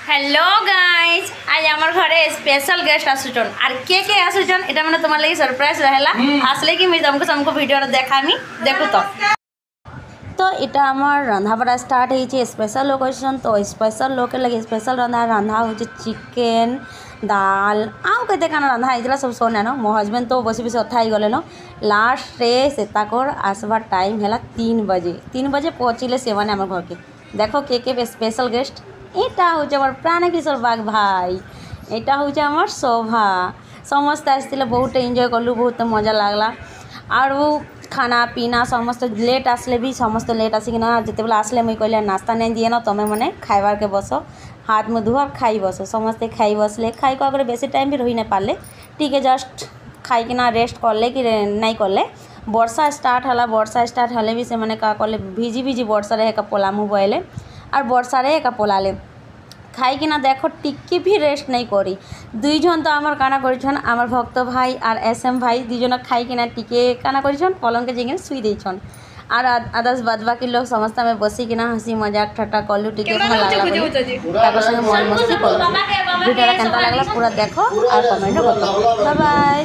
hello guys आज आमर घरे स्पेशल गेस्ट आसुचन और के आसुचन एटा माने तुम्हार लागि सरप्राइज रहेला आसले कि मैं तुमको वीडियो देखामी देखु तो इटा आमर रंधा बड़ा स्टार्ट होइछे स्पेशल लोकेशन तो स्पेशल लोके लगे स्पेशल रंधा होइछे चिकेन दाल आउ केते काना रंधा आइतला सब सोने न मो हस्बैंड तो बसी बसी अथा ही गले न लास्ट रे सेताकोर आसबा टाइम हैला 3 बजे पहुँचिले सेवाने आमर घर के देखो के स्पेशल गेस्ट एटा होचे आमर प्राण किशोर बाग भाई एटा होचे आमर शोभा समस्त आसतिले बहुत एंजॉय कलु बहुत मजा लागला और वो खाना पीना समस्त लेट आसले भी समस्त लेट आसिकिना जिते बेला आसले मुई कहले नास्ता नहीं दिए ना तुम मैंने खाइबार के बस हाथ में धुआ खाई बस समस्ते खाई बसले खाई को अगर बेसी टाइम भी रही नहीं पारे ठीक है जस्ट खाईकिना रेस्ट करले कि नहीं करले वर्षा स्टार्ट हले भी से मैंने का कले भिजी वर्षा रहे का पोलामु बहले और वर्षा रहे का पोलाले खाईकिना देखो टिक्की भी रेस्ट नहीं करी दुईजन तो आमार काना करिछन आमार भक्त भाई और SM भाई दुईजन खाईकिना टिके काना करिछन पलंके जेगिन सुई देछन और आदर्श बाद बाकी लोग समस्त में बसिकिना हंसी मजाक ठट्टा कलु टिके भल लागला ताकर संगे मौज मस्ती कलु वीडियोटा केनता लागला पूरा देखो और कमेंट बताओ बाय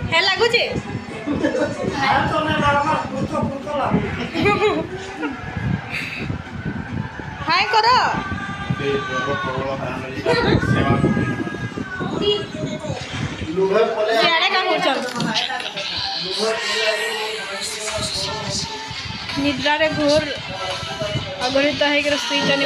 हे लागुचे हाय करो निद्रा रे घोर अगरित है कि रस्ती जाने